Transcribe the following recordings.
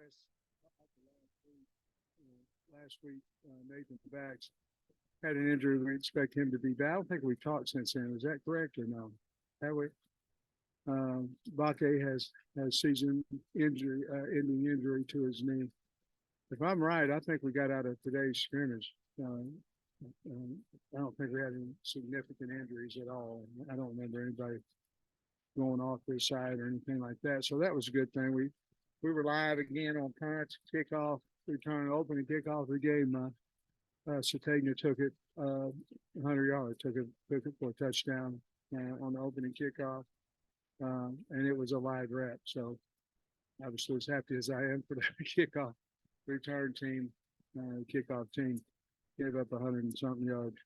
progress. Last week, Nathan Bax had an injury. We expect him to be back. I don't think we've talked since then. Is that correct or no? Have we? Bakke has season injury, ending injury to his knee. If I'm right, I think we got out of today's scrimmage. I don't think we had any significant injuries at all. I don't remember anybody going off their side or anything like that. So that was a good thing. We relied again on punts, kickoff, return, opening kickoff. We gave Satagna took it 100 yards, took it for a touchdown on the opening kickoff, and it was a live rep. So I was as happy as I am for the kickoff return team, kickoff team gave up 100 and something yards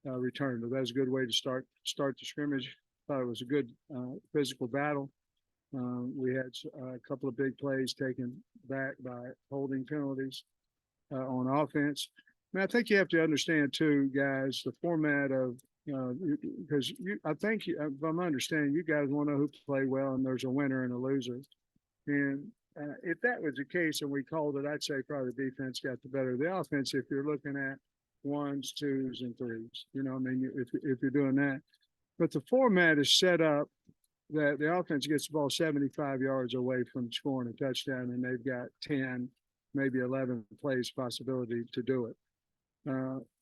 return. But that was a good way to start the scrimmage. Thought it was a good physical battle. We had a couple of big plays taken back by holding penalties on offense. And I think you have to understand too, guys, the format of because I think if I'm understanding, you guys want to know who play well, and there's a winner and a loser. And if that was the case and we called it, I'd say probably the defense got the better of the offense. If you're looking at 1s, 2s, and 3s, I mean, if you're doing that. But the format is set up that the offense gets the ball 75 yards away from scoring a touchdown, and they've got 10, maybe 11 plays possibility to do it.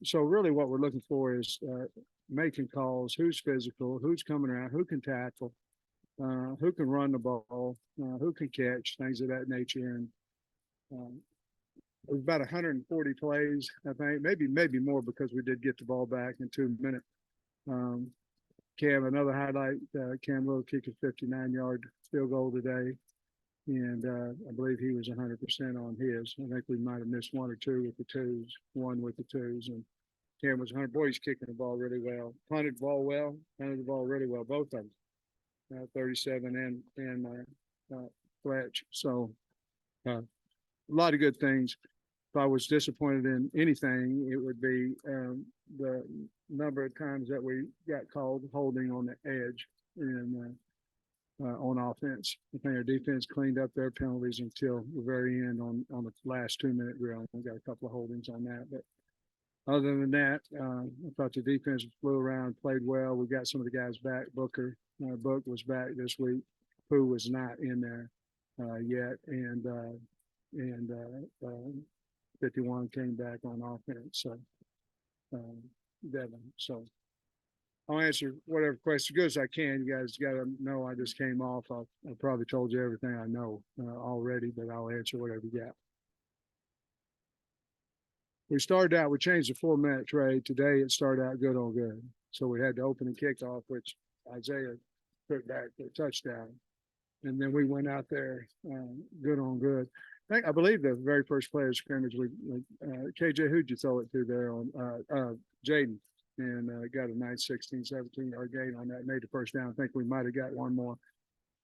So really what we're looking for is making calls, who's physical, who's coming around, who can tackle, who can run the ball, who can catch, things of that nature. And it was about 140 plays, I think, maybe more because we did get the ball back in 2 minutes. Cam, another highlight, Cam Little kicked a 59-yard field goal today. And I believe he was 100% on his. I think we might have missed 1 or 2 with the twos, 1 with the twos. And Cam was 100. Boy, he's kicking the ball really well. Punted the ball well, punted the ball really well, both of them, 37 and Fletch. So a lot of good things. If I was disappointed in anything, it would be the number of times that we got called holding on the edge and on offense. I think our defense cleaned up their penalties until the very end on the last 2-minute drill. We got a couple of holdings on that. But other than that, I thought the defense flew around, played well. We got some of the guys back. Book was back this week. Pooh was not in there yet. And 51 came back on offense. So Devin. So I'll answer whatever question good as I can. You guys got to know I just came off. I probably told you everything I know already, but I'll answer whatever you got. We started out, we changed the format trade. Today it started out good on good. So we had the opening kickoff, which Isaiah took back for a touchdown. And then we went out there good on good. I believe the very first play of scrimmage, KJ, who'd you throw it to there on Jaden? And got a nice 16, 17-yard gain on that, made the first down. I think we might have got one more.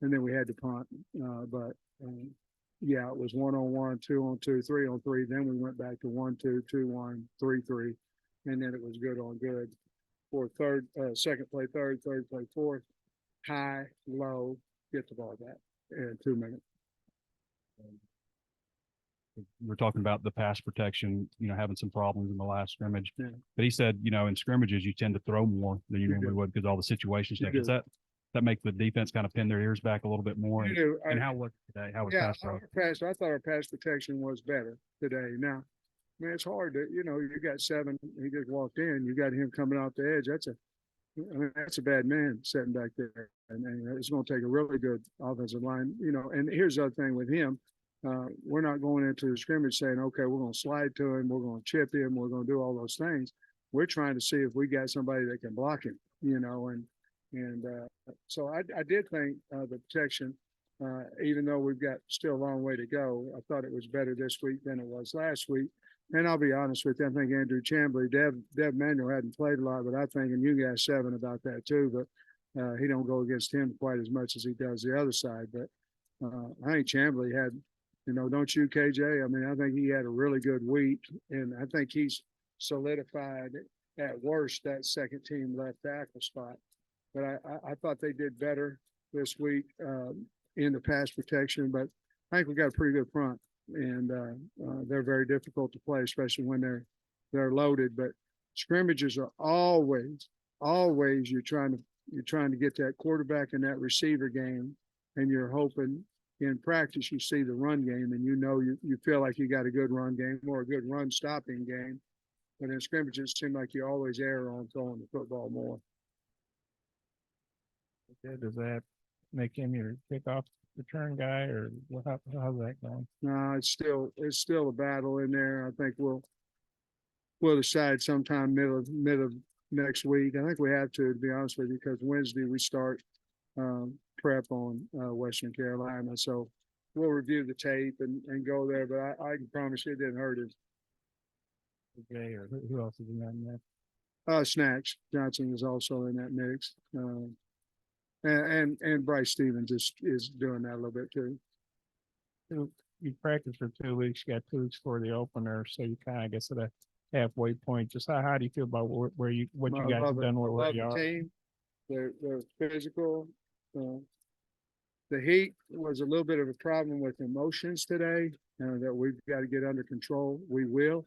And then we had to punt. Yeah, it was 1-on-1, 2-on-2, 3-on-3. Then we went back to 1-2, 2-1, 3-3. And then it was good on good. For second play, third play, fourth, high, low, get the ball back in 2 minutes. We're talking about the pass protection, having some problems in the last scrimmage. Yeah. But he said, in scrimmages, you tend to throw more than you normally would because all the situations. Does that make the defense kind of pin their ears back a little bit more? And how was it today? How was pass protection? I thought our pass protection was better today. Now, it's hard to, you got 7. He just walked in. You got him coming off the edge. That's a bad man sitting back there. And it's going to take a really good offensive line, And here's the other thing with him. We're not going into the scrimmage saying, okay, we're going to slide to him, we're going to chip him, we're going to do all those things. We're trying to see if we got somebody that can block him, and so I did think the protection, even though we've got still a long way to go, I thought it was better this week than it was last week. And I'll be honest with you, I think Andrew Chamblee, Dev Manuel hadn't played a lot, but I think, and you guys 7 about that too, but he don't go against him quite as much as he does the other side. But I think Chamblee had, don't you, KJ? I mean, I think he had a really good week, and I think he's solidified at worst that second team left tackle spot. But I thought they did better this week in the pass protection. But I think we got a pretty good front, and they're very difficult to play, especially when they're loaded. But scrimmages are always you're trying to get that quarterback and that receiver game, and you're hoping in practice you see the run game, and you feel like you got a good run game or a good run stopping game. But in scrimmages, it seems like you always err on throwing the football more. Does that make him your kickoff return guy, or how's that going? No, it's still a battle in there. I think we'll decide sometime mid of next week. I think we have to be honest with you, because Wednesday we start prep on Western Carolina. So we'll review the tape and go there. But I can promise you it didn't hurt us. Okay, or who else is in that mix? Snacks Johnson is also in that mix. And Bryce Stevens is doing that a little bit too. You practiced for 2 weeks, you got 2 weeks for the opener, so you kind of guess at a halfway point. Just how do you feel about what you guys have done where you are? Team, they're physical. The heat was a little bit of a problem with emotions today that we've got to get under control. We will,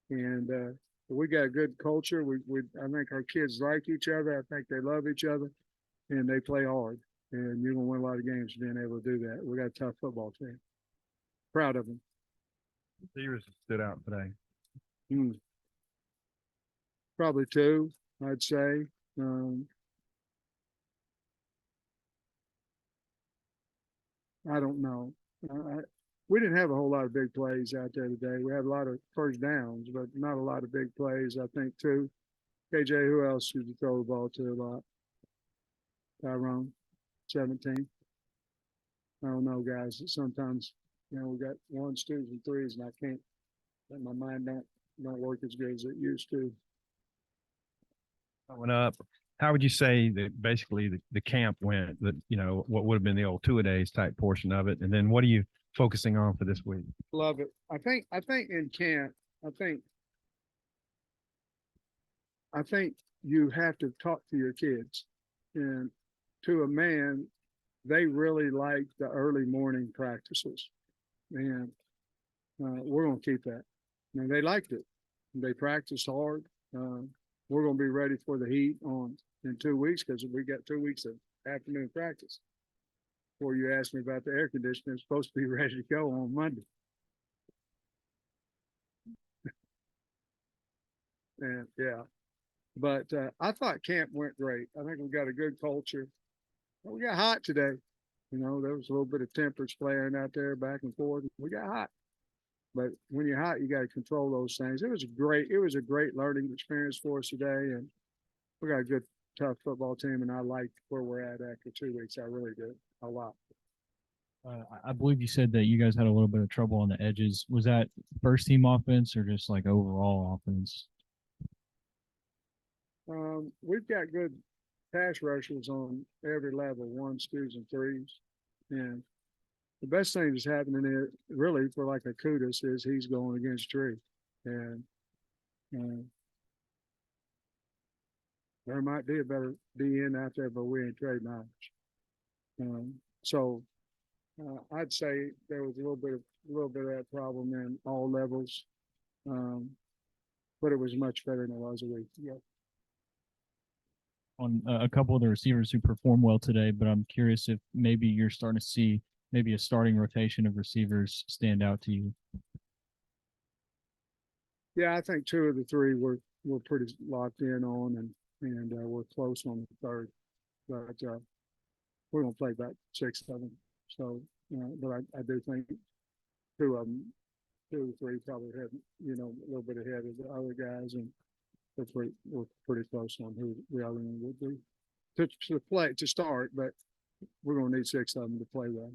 and we got a good culture. I think our kids like each other. I think they love each other, and they play hard. And you're gonna win a lot of games being able to do that. We got a tough football team. Proud of them. Receivers stood out today. Probably two, I'd say. I don't know. We didn't have a whole lot of big plays out there today. We had a lot of first downs, but not a lot of big plays, I think, too. KJ, who else did you throw the ball to a lot? Tyrone, 17. I don't know, guys. Sometimes, we got ones, twos, and threes, and I can't. My mind don't work as good as it used to. Coming up, how would you say that basically the camp went? What would have been the old two-a-days type portion of it, and then what are you focusing on for this week? Love it. I think in camp, I think you have to talk to your kids, and to a man, they really like the early morning practices, and we're going to keep that. And they liked it. They practiced hard. We're going to be ready for the heat in 2 weeks, because we got 2 weeks of afternoon practice. Before you asked me about the air conditioner, it's supposed to be ready to go on Monday. And yeah, but I thought camp went great. I think we got a good culture. We got hot today. There was a little bit of tempers flaring out there back and forth. We got hot. But when you're hot, you got to control those things. It was a great learning experience for us today, and we got a good, tough football team, and I like where we're at after 2 weeks. I really did a lot. I believe you said that you guys had a little bit of trouble on the edges. Was that first team offense or just like overall offense? We've got good pass rushers on every level, ones, twos, and threes, and the best thing that's happening there, really, for like a kudos, is he's going against Tree. And there might be a better DN out there, but we ain't trade knowledge. So I'd say there was a little bit of that problem in all levels, but it was much better than it was a week ago. On a couple of the receivers who performed well today, but I'm curious if maybe you're starting to see maybe a starting rotation of receivers stand out to you. Yeah, I think 2 of the 3 we're pretty locked in on, and we're close on the third, but we're gonna play back 6 of them. So, but I do think 2 of them, 2 of the 3 probably have a little bit ahead of the other guys, and we're pretty close on who the other one would be to start, but we're gonna need 6 of them to play well.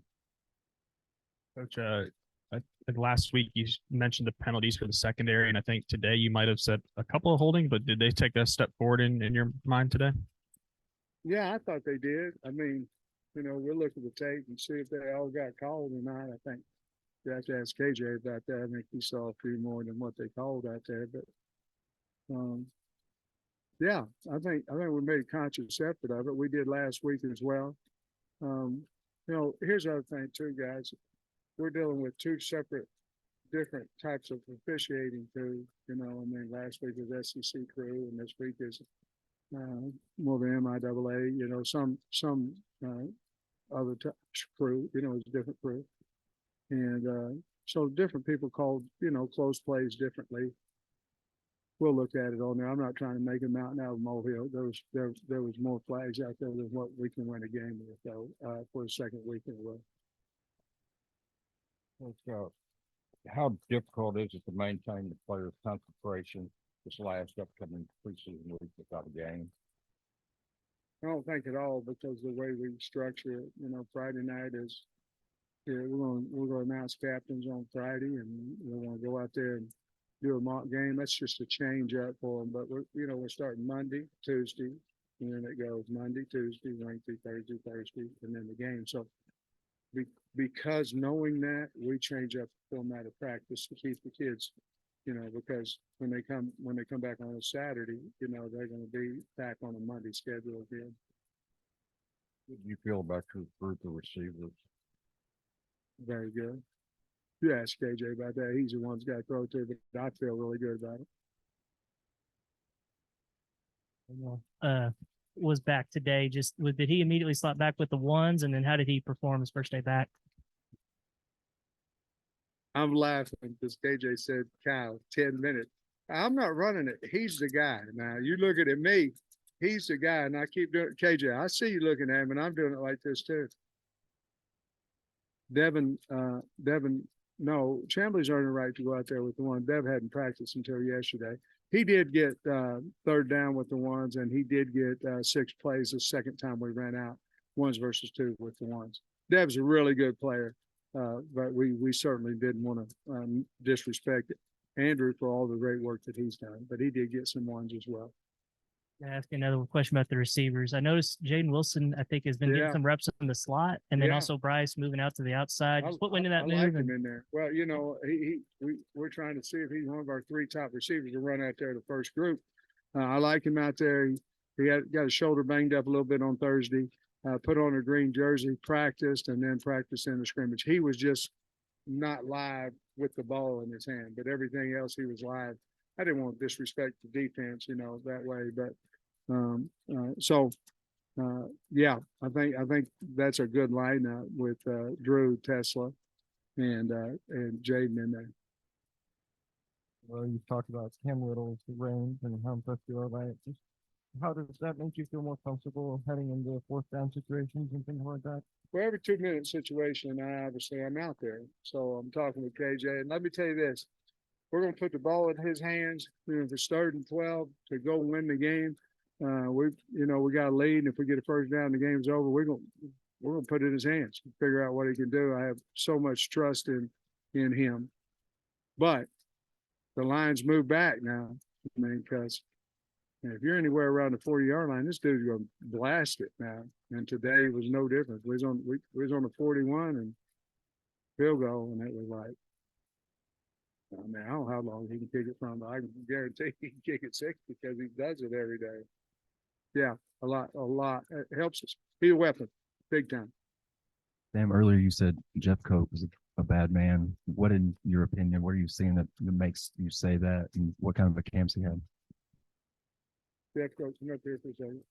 Coach, I think last week you mentioned the penalties for the secondary, and I think today you might have said a couple of holding, but did they take a step forward in your mind today? Yeah, I thought they did. I mean, we'll look at the tape and see if they all got called or not. I think you have to ask KJ about that. I think he saw a few more than what they called out there, but yeah, I think we made a conscious effort of it. We did last week as well. Here's the other thing too, guys. we're dealing with two separate, different types of officiating too. You know, I mean, last week was SEC crew, and this week is more the MIAA. You know, some other crew. You know, it's a different crew, and so different people called, you know, close plays differently. We'll look at it on there. I'm not trying to make a mountain out of a molehill. There was more flags out there than what we can win a game with, though, for the second week in a row. How difficult is it to maintain the players' concentration this last upcoming preseason week without a game? I don't think at all, because the way we structure it, you know, Friday night is, yeah, we're gonna announce captains on Friday, and we're gonna go out there and do a mock game. That's just a change up for them. But we're starting Monday, Tuesday, and then it goes Monday, Tuesday, Wednesday, Thursday, and then the game. So because knowing that, we change up the format of practice to keep the kids, you know, because when they come back on a Saturday, you know, they're going to be back on a Monday schedule again. What do you feel about your group of receivers? Very good. You ask KJ about that. He's the one who's got to throw to, but I feel really good about it. Was back today. Did he immediately slot back with the ones, and then how did he perform his first day back? I'm laughing because KJ said, Kyle, 10 minutes. I'm not running it. He's the guy. Now you looking at me, he's the guy, and I keep doing it. KJ, I see you looking at him, and I'm doing it like this too. Devin, no, Chambly's earned the right to go out there with the one. Dev hadn't practiced until yesterday. He did get third down with the ones, and he did get 6 plays the second time we ran out, 1s versus 2 with the ones. Dev's a really good player, but we certainly didn't want to disrespect Andrew for all the great work that he's done, but he did get some 1s as well. I ask another question about the receivers. I noticed Jaden Wilson, I think, has been getting some reps in the slot, and then also Bryce moving out to the outside. Just what went into that move? I like him in there. Well, you know, we're trying to see if he's one of our 3 top receivers to run out there the first group. I like him out there. He got his shoulder banged up a little bit on Thursday. Put on a green jersey, practiced, and then practiced in the scrimmage. He was just not live with the ball in his hand, but everything else he was live. I didn't want to disrespect the defense, you know, that way, but yeah, I think that's a good lineup with Drew, Tesla, and Jaden in there. Well, you talked about Cam Little's range and how impressed you are by it. Just how does that make you feel more comfortable heading into 4th down situations and things like that? Well, every 2-minute situation, I'm out there. So I'm talking with KJ, and let me tell you this: we're going to put the ball in his hands. If it's 3rd and 12 to go win the game, we got a lead, and if we get a first down, the game's over. We're going to put it in his hands, figure out what he can do. I have so much trust in him, but the lines move back now. I mean, because if you're anywhere around the 40-yard line, this dude's going to blast it now. And today was no different. We was on the 41 and field goal, and it was like, I mean, I don't know how long he can kick it from, but I can guarantee he can kick it 6 because he does it every day. Yeah, a lot. It helps us. Be a weapon, big time. Sam, earlier you said Jeffcoat was a bad man. What, in your opinion, what are you seeing that makes you say that, and what kind of a camps he had? Jeffcoat, come up here for a second.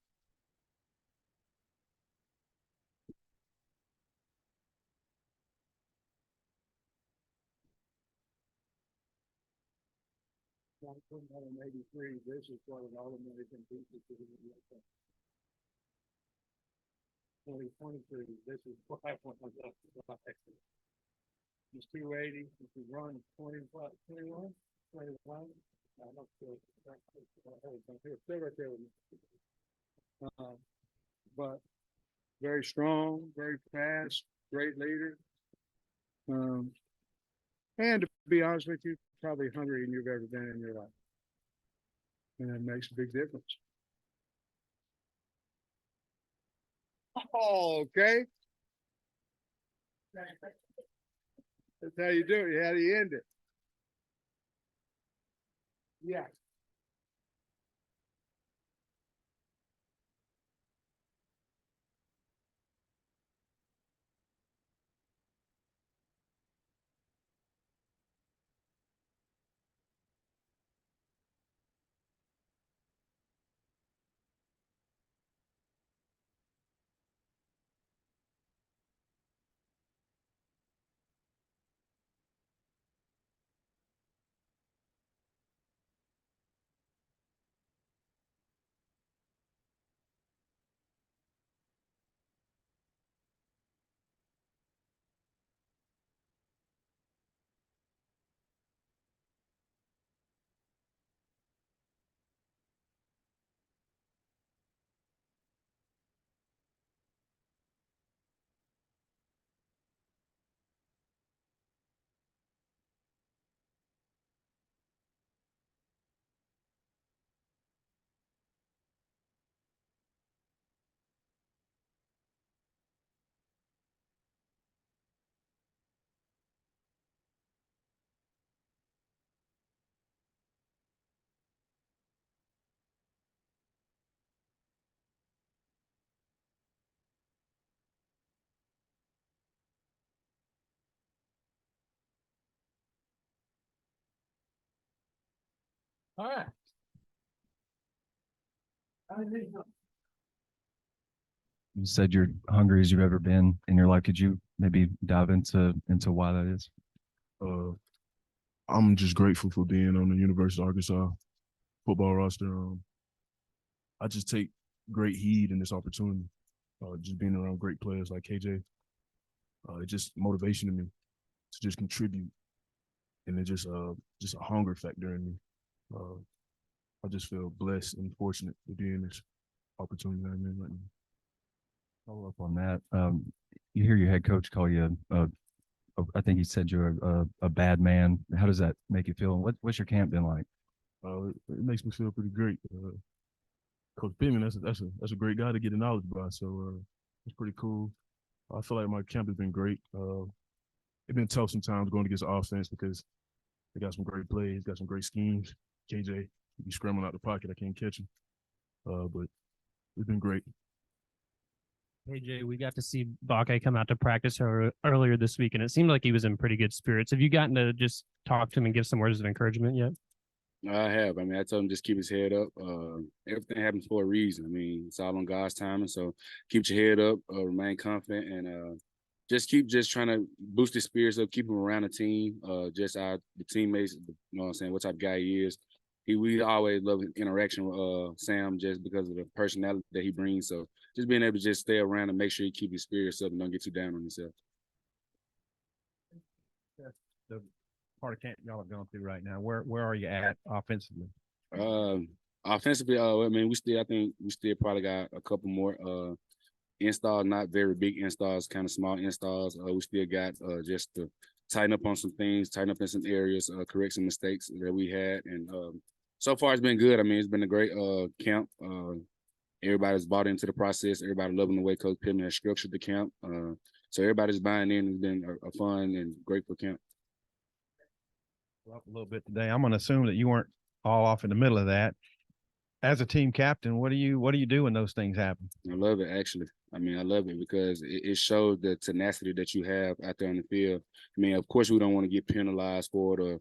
This is what an all-American piece is. 2023, this is what I want to look like. He's 280. If he runs 21. I don't feel still right there with me. But very strong, very fast, great leader. And to be honest with you, probably hungrier than you've ever been in your life. And that makes a big difference. Oh, okay. That's how you do it. How do you end it? Yeah. All right. You said you're hungry as you've ever been in your life. Could you maybe dive into why that is? I'm just grateful for being on the University of Arkansas football roster. I just take great heed in this opportunity. Just being around great players like KJ, it's just motivation to me to just contribute, and it's just a hunger factor in me. I just feel blessed and fortunate to be in this opportunity that I'm in right now. Follow up on that. You hear your head coach call you I think he said you're a bad man. How does that make you feel? And what's your camp been like? It makes me feel pretty great. Coach Pittman, that's a great guy to get the knowledge by. So it's pretty cool. I feel like my camp has been great. It's been tough sometimes going against the offense because they got some great plays, got some great schemes. KJ, be scrambling out the pocket, I can't catch him. But it's been great. Hey Jay, we got to see Bake come out to practice earlier this week, and it seemed like he was in pretty good spirits. Have you gotten to just talk to him and give some words of encouragement yet? I have. I mean, I told him just keep his head up. Everything happens for a reason. I mean, it's all on God's timing. So keep your head up, remain confident, and just keep trying to boost his spirits up, keep him around the team, the teammates, you know what I'm saying, what type of guy he is. We always love his interaction with Sam just because of the personality that he brings. So just being able to just stay around and make sure you keep his spirits up and don't get too down on yourself. The part of camp y'all are going through right now, where are you at offensively? Offensively, I mean, I think we still probably got a couple more installs, not very big installs, kind of small installs. We still got just to tighten up on some things, tighten up in some areas, correct some mistakes that we had. And so far it's been good. I mean, it's been a great camp. Everybody's bought into the process. Everybody loving the way Coach Pittman has structured the camp. So everybody's buying in. It's been a fun and grateful camp. A little bit today. I'm going to assume that you weren't all off in the middle of that. As a team captain, what do you do when those things happen? I love it, actually. I mean, I love it because it shows the tenacity that you have out there on the field. I mean, of course, we don't want to get penalized for it or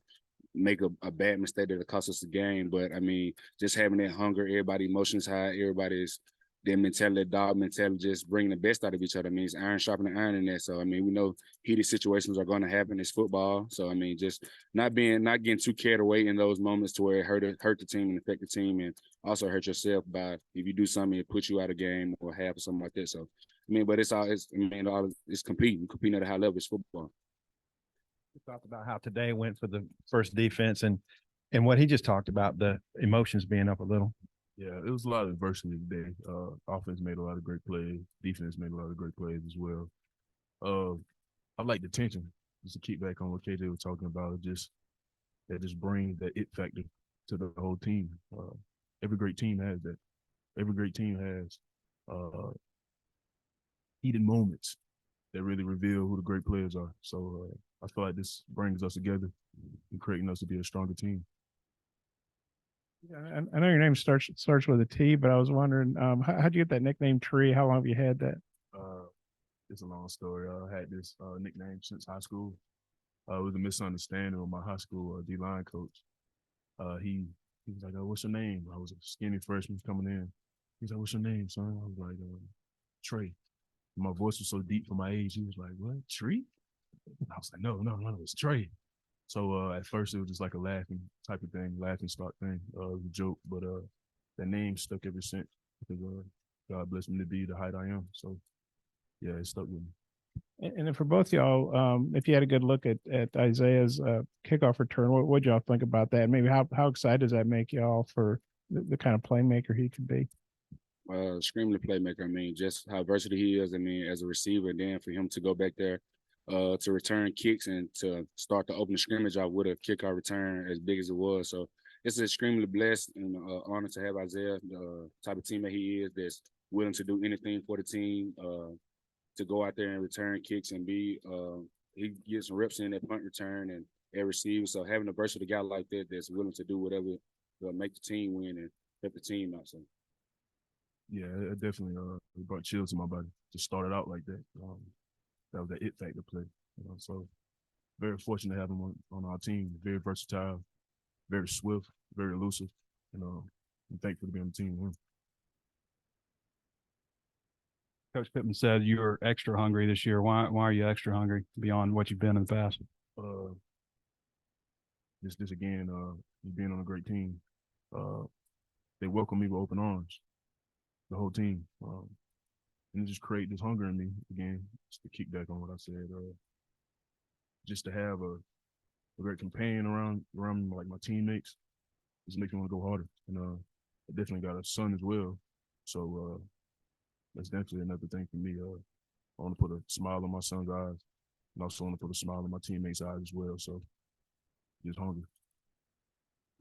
make a bad mistake that costs us the game. But, I mean, just having that hunger, everybody emotions high, everybody's their mentality, dog mentality, just bringing the best out of each other. I mean, it's iron sharpening iron in that. So, I mean, we know heated situations are going to happen. It's football. So, I mean, just not getting too carried away in those moments to where it hurt the team and affect the team and also hurt yourself by if you do something, it puts you out of game or half or something like that. So, I mean, but it's competing at a high level. It's football. We talked about how today went for the first defense and what he just talked about, the emotions being up a little. Yeah, it was a lot of adversity today. Offense made a lot of great plays. Defense made a lot of great plays as well. I like the tension, just to keep back on what KJ was talking about. Just brings that it factor to the whole team. Every great team has that. Every great team has heated moments that really reveal who the great players are. So I feel like this brings us together and creating us to be a stronger team. Yeah, I know your name starts with a T, but I was wondering, how'd you get that nickname Tree? How long have you had that? It's a long story. I had this nickname since high school. It was a misunderstanding with my high school D-line coach. He was like, "Oh, what's your name?" I was a skinny freshman coming in. He's like, "What's your name, son?" I was like, "Trey." My voice was so deep for my age. He was like, "What, Tree?" I was like, "No, it's Trey." So at first it was just like a laughing type of thing, laughing stock thing, a joke. But that name stuck ever since because God blessed me to be the height I am. So yeah, it stuck with me. And then for both y'all, if you had a good look at Isaiah's kickoff return, what'd y'all think about that? Maybe how excited does that make y'all for the kind of playmaker he could be? Extremely playmaker. I mean, just how versatile he is. I mean, as a receiver, and then for him to go back there to return kicks and to start to open the scrimmage out with a kickoff return as big as it was. So it's extremely blessed and honored to have Isaiah, the type of teammate he is, that's willing to do anything for the team, to go out there and return kicks and he gets some reps in that punt return and at receiver. So having a versatile guy like that that's willing to do whatever to make the team win and help the team out. So. Yeah, it definitely brought chills to my body to start it out like that. That was the it factor play. So very fortunate to have him on our team. Very versatile, very swift, very elusive, and I'm thankful to be on the team. Coach Pittman said you were extra hungry this year. Why are you extra hungry beyond what you've been in the past? This again, being on a great team, they welcome me with open arms, the whole team, and it just create this hunger in me again. Just to kick back on what I said, just to have a great companion around me, like my teammates, just makes me want to go harder. And I definitely got a son as well, so that's definitely another thing for me. I want to put a smile on my son's eyes, and also want to put a smile on my teammates' eyes as well. So just hungry.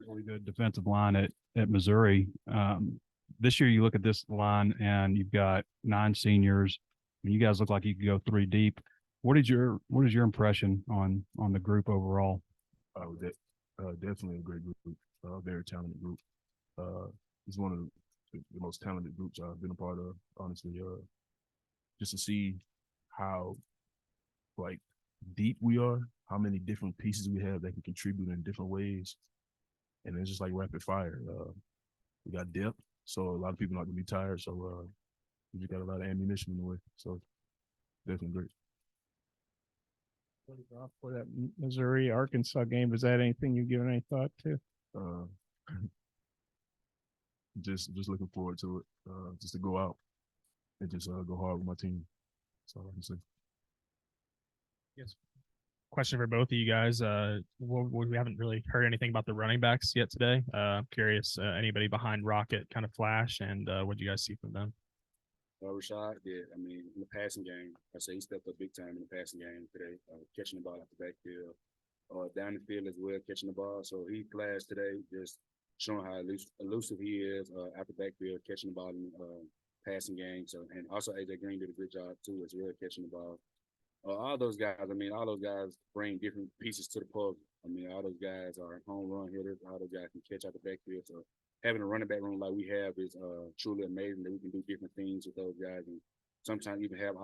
Really good defensive line at Missouri. This year, you look at this line, and you've got 9 seniors. And you guys look like you could go 3 deep. What is your impression on the group overall? Definitely a great group, very talented group. It's one of the most talented groups I've been a part of, honestly. Just to see how like deep we are, how many different pieces we have that can contribute in different ways, and it's just like rapid fire. We got depth, so a lot of people not gonna be tired. So we just got a lot of ammunition in the way. So definitely great. For that Missouri Arkansas game, is that anything you've given any thought to? Just looking forward to it. Just to go out and just go hard with my team. That's all I can say. Yes. Question for both of you guys. We haven't really heard anything about the running backs yet today. I'm curious, anybody behind Rocket kind of flash, and what do you guys see from them? Rashad did. I mean, in the passing game, I say he stepped up big time in the passing game today, catching the ball out the backfield, down the field as well, catching the ball. So he flashed today, just showing how elusive he is out the backfield, catching the ball in the passing game. So, and also AJ Green did a good job too as well, catching the ball. All those guys bring different pieces to the puzzle. I mean, all those guys are home run hitters. All those guys can catch out the backfield. So having a running back room like we have is truly amazing that we can do different things with those guys, and sometimes even have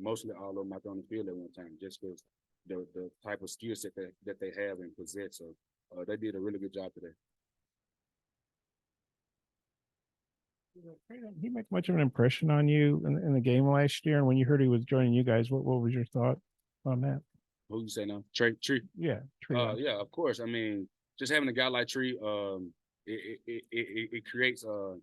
mostly all of them out on the field at one time, just because the type of skill set that they have and possess. So they did a really good job today. He make much of an impression on you in the game last year, and when you heard he was joining you guys, what was your thought on that? Who you say now? Tree? Yeah, Tree. Yeah, of course. I mean, just having a guy like Tree, it creates a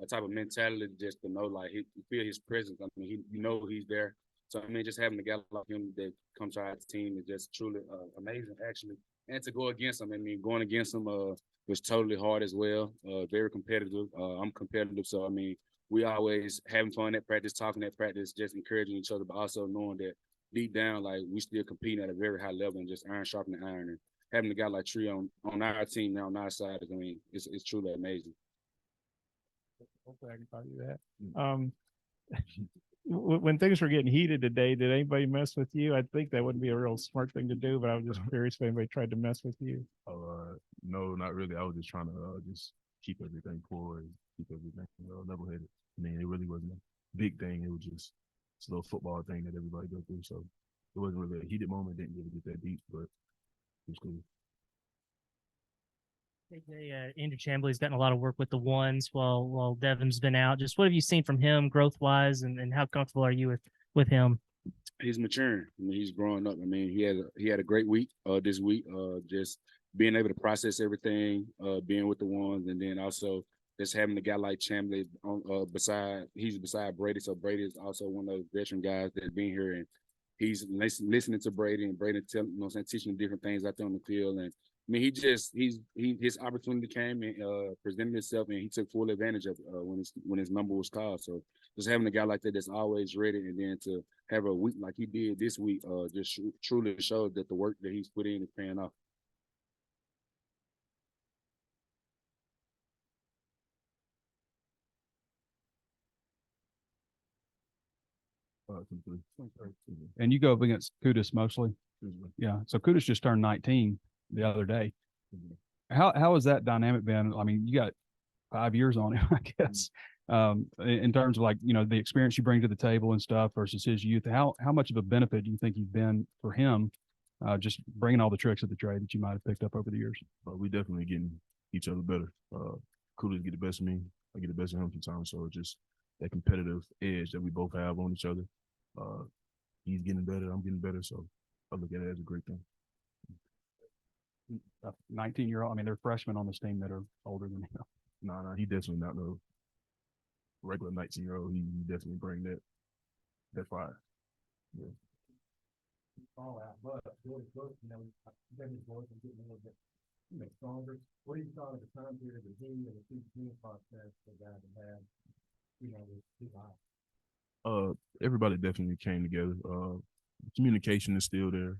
type of mentality just to know, like, you feel his presence. I mean, he's there. So, I mean, just having a guy like him that comes to our team is just truly amazing, actually. And to go against him, I mean, going against him was totally hard as well, very competitive. I'm competitive, so, I mean, we always having fun at practice, talking at practice, just encouraging each other, but also knowing that deep down, like, we still competing at a very high level and just iron sharpening iron. And having a guy like Tree on our team now, on our side, I mean, it's truly amazing. Hopefully I can tell you that. When things were getting heated today, did anybody mess with you? I think that wouldn't be a real smart thing to do, but I was just curious if anybody tried to mess with you. No, not really. I was just trying to just keep everything cool and keep everything level-headed. I mean, it really wasn't a big thing. It was just a little football thing that everybody goes through. So it wasn't really a heated moment. Didn't really get that deep, but it was cool. Andrew Chambly's gotten a lot of work with the ones while Devin's been out. Just what have you seen from him growth-wise, and how comfortable are you with him? He's maturing. I mean, he's growing up. I mean, he had a great week this week. Just being able to process everything, being with the ones, and then also just having a guy like Chambly beside Brady. So Brady is also one of those veteran guys that's been here, and he's listening to Brady, and Brady teaching him different things out there on the field. And I mean, his opportunity came and presented itself, and he took full advantage of it when his number was called. So just having a guy like that that's always ready, and then to have a week like he did this week, just truly showed that the work that he's put in is paying off. And you go up against Kudus mostly. Yeah. So Kudus just turned 19 the other day. How has that dynamic been? I mean, you got 5 years on him, I guess, in terms of, like, the experience you bring to the table and stuff versus his youth. How much of a benefit do you think you've been for him just bringing all the tricks of the trade that you might have picked up over the years. We definitely getting each other better. Coolers get the best of me. I get the best of him sometimes. So just that competitive edge that we both have on each other. He's getting better. I'm getting better. So I look at it as a great thing. 19-year-old. I mean, they're freshmen on this team that are older than him. No, he definitely not no regular 19-year-old. He definitely bring that fire. Yeah. All out, but really close, you know, then his voice is getting a little bit, you know, stronger. What do you thought of the time period of the and the team process the guy that had, you know, was too high? Everybody definitely came together. Communication is still there.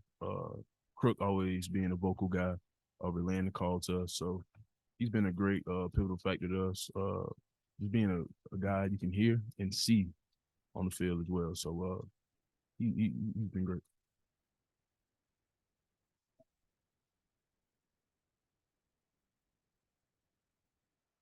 Crook always being a vocal guy, relaying the call to us. So he's been a great pivotal factor to us. Just being a guy you can hear and see on the field as well. So he's been great.